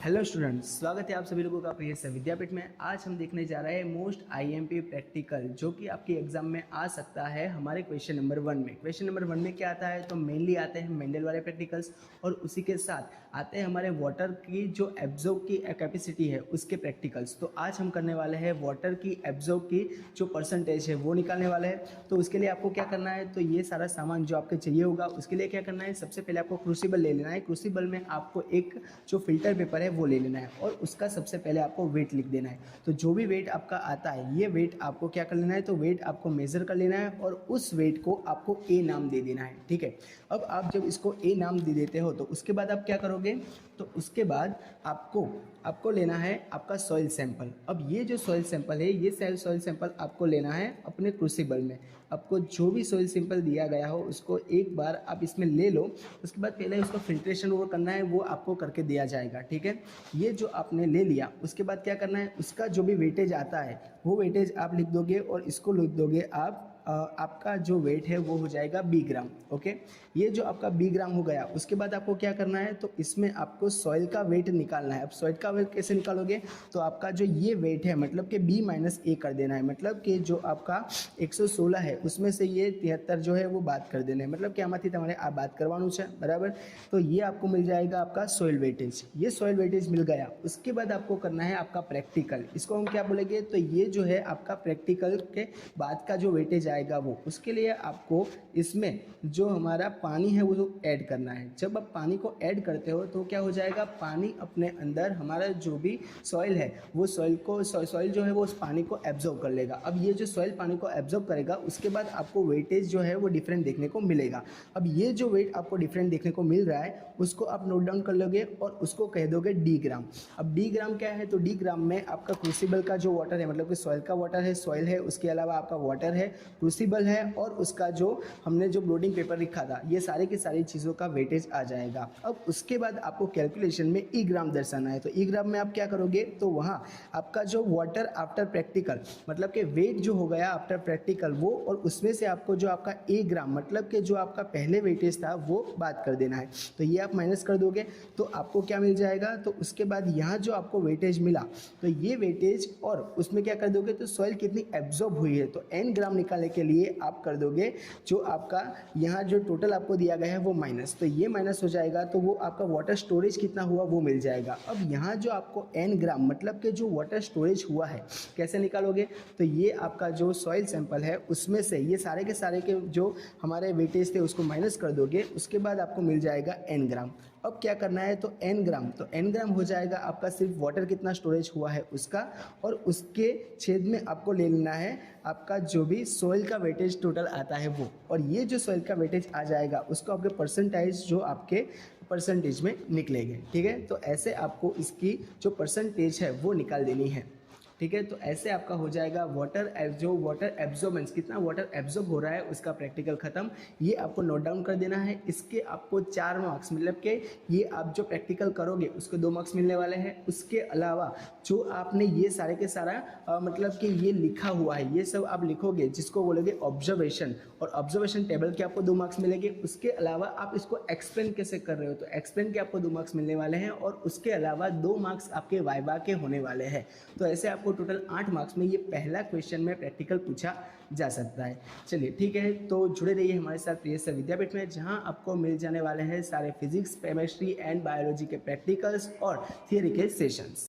Hello students, स्वागत है आप सभी लोगों का प्रिय विद्यापीठ में। आज हम देखने जा रहे हैं मोस्ट आईएमपी प्रैक्टिकल, जो कि आपके एग्जाम में आ सकता है हमारे क्वेश्चन नंबर 1 में। क्वेश्चन नंबर 1 में क्या आता है, तो मेनली आते हैं मेंडल वाले प्रैक्टिकल्स और उसी के साथ आते हैं हमारे वाटर की जो एब्जॉर्ब की कैपेसिटी है उसके प्रैक्टिकल्स। तो आज हम करने वाले हैं वाटर की एब्जॉर्ब की जो परसेंटेज है वो निकालने वाले हैं। तो उसके लिए आपको क्या करना है, तो ये सारा सामान जो आपके चाहिए होगा उसके लिए क्या करना है, सबसे पहले आपको क्रूसिबल ले लेना है। क्रूसिबल में आपको एक जो फिल्टर पेपर है वो ले लेना है और उसका सबसे पहले आपको वेट लिख देना है। तो जो भी वेट आपका आता है ये वेट आपको क्या कर लेना है, तो वेट आपको मेजर कर लेना है और उस वेट को आपको ए नाम दे देना है। ठीक है, अब आप जब इसको ए नाम दे देते हो तो उसके बाद आप क्या करोगे, तो उसके बाद आपको लेना है आपका सॉइल सैंपल। अब ये जो सॉइल सैंपल है ये सॉइल सैंपल आपको लेना है अपने क्रूसिबल में। आपको जो भी सॉइल सैंपल दिया गया हो उसको एक बार आप इसमें ले लो। उसके बाद पहले उसका फिल्ट्रेशन वो करना है, वो आपको करके दिया जाएगा। ठीक है, ये जो आपने ले लिया उसके बाद क्या करना है, उसका जो भी वेटेज आता है वो वेटेज आप लिख दोगे और इसको लिख दोगे आप आपका जो वेट है वो हो जाएगा 20 ग्राम। ओके, ये जो आपका 20 ग्राम हो गया उसके बाद आपको क्या करना है, तो इसमें आपको सॉइल का वेट निकालना है। अब सॉइल का वेट कैसे निकालोगे, तो आपका जो ये वेट है मतलब कि b माइनस ए कर देना है। मतलब कि जो आपका 116 है उसमें से ये 73 जो है वो बात कर देना है। मतलब कि आमाथी તમારે આ बात करवाનું છે, बराबर। तो ये आपको मिल जाएगा आपका सॉइल वेटेज। ये सॉइल वेटेज मिल गया, उसके बाद आपको करना है आपका प्रैक्टिकल। इसको हम क्या बोलेंगे, तो ये जो है आपका प्रैक्टिकल के बाद का जो वेटेज आएगा वो, उसके लिए आपको इसमें जो हमारा पानी है वो ऐड करना है। जब आप पानी को ऐड करते हो तो क्या हो जाएगा, पानी अपने अंदर हमारा जो भी सॉइल है वो सॉइल जो है वो उस पानी को एब्जॉर्ब कर लेगा। अब ये जो सॉइल पानी को एब्जॉर्ब करेगा उसके बाद आपको वेटेज जो है वो डिफरेंट देखने को मिलेगा। अब ये जो वेट आपको डिफरेंट देखने को मिल रहा है उसको आप नोट डाउन कर लोगे और उसको कह दोगे डी ग्राम। अब डी ग्राम क्या है, तो डी ग्राम में आपका क्रूसिबल का जो वाटर है, मतलब कि सॉइल का वाटर है, सॉइल है, उसके अलावा आपका वाटर है, क्रूसिबल है और उसका जो हमने जो ब्लोडिंग पेपर लिखा था, ये सारी की सारी चीज़ों का वेटेज आ जाएगा। अब उसके बाद आपको कैलकुलेशन में ई ग्राम दर्शाना है। तो ई ग्राम में आप क्या करोगे, तो वहाँ आपका जो वाटर आफ्टर प्रैक्टिकल, मतलब कि वेट जो हो गया आफ्टर प्रैक्टिकल वो, और उसमें से आपको जो आपका ए ग्राम मतलब कि जो आपका पहले वेटेज था वो बात कर देना है। तो ये आप माइनस कर दोगे तो आपको क्या मिल जाएगा, तो उसके बाद यहाँ जो आपको वेटेज मिला तो ये वेटेज और उसमें क्या कर दोगे, तो सॉइल कितनी एब्जॉर्ब हुई है, तो एन ग्राम निकालने के लिए आप कर दोगे जो आपका यहाँ जो टोटल आपको दिया गया है वो माइनस। तो ये माइनस हो जाएगा तो वो आपका वाटर स्टोरेज कितना हुआ वो मिल जाएगा। अब यहाँ जो आपको एन ग्राम मतलब कि जो वाटर स्टोरेज हुआ है कैसे निकालोगे, तो ये आपका जो सॉइल सैंपल है उसमें से ये सारे के जो हमारे वेटेज थे उसको माइनस कर दोगे, उसके बाद आपको मिल जाएगा एन ग्राम। अब क्या करना है, तो एन ग्राम, तो एन ग्राम हो जाएगा आपका सिर्फ वाटर कितना स्टोरेज हुआ है उसका, और उसके छेद में आपको ले लेना है आपका जो भी सॉइल का वेटेज टोटल आता है वो, और ये जो सॉइल का वेटेज आ जाएगा उसको आपके परसेंटाइज जो आपके परसेंटेज में निकलेंगे। ठीक है, तो ऐसे आपको इसकी जो परसेंटेज है वो निकाल देनी है। ठीक है, तो ऐसे आपका हो जाएगा जो वाटर एब्जॉर्बेंस, कितना वाटर एब्जॉर्ब हो रहा है उसका प्रैक्टिकल खत्म। ये आपको नोट डाउन कर देना है। इसके आपको 4 मार्क्स, मतलब कि ये आप जो प्रैक्टिकल करोगे उसके 2 मार्क्स मिलने वाले हैं। उसके अलावा जो आपने ये सारे के सारा मतलब कि ये लिखा हुआ है ये सब आप लिखोगे जिसको बोलोगे ऑब्जर्वेशन, और ऑब्जर्वेशन टेबल के आपको 2 मार्क्स मिलेंगे। उसके अलावा आप इसको एक्सप्लेन कैसे कर रहे हो, तो एक्सप्लेन के आपको 2 मार्क्स मिलने वाले हैं, और उसके अलावा 2 मार्क्स आपके वाइवा के होने वाले हैं। तो ऐसे आपको टोटल 8 मार्क्स में ये पहला क्वेश्चन में प्रैक्टिकल पूछा जा सकता है। चलिए ठीक है, तो जुड़े रहिए हमारे साथ प्रिय विद्यापीठ में, जहां आपको मिल जाने वाले हैं सारे फिजिक्स, केमिस्ट्री एंड बायोलॉजी के प्रैक्टिकल्स और थियरी के सेशंस।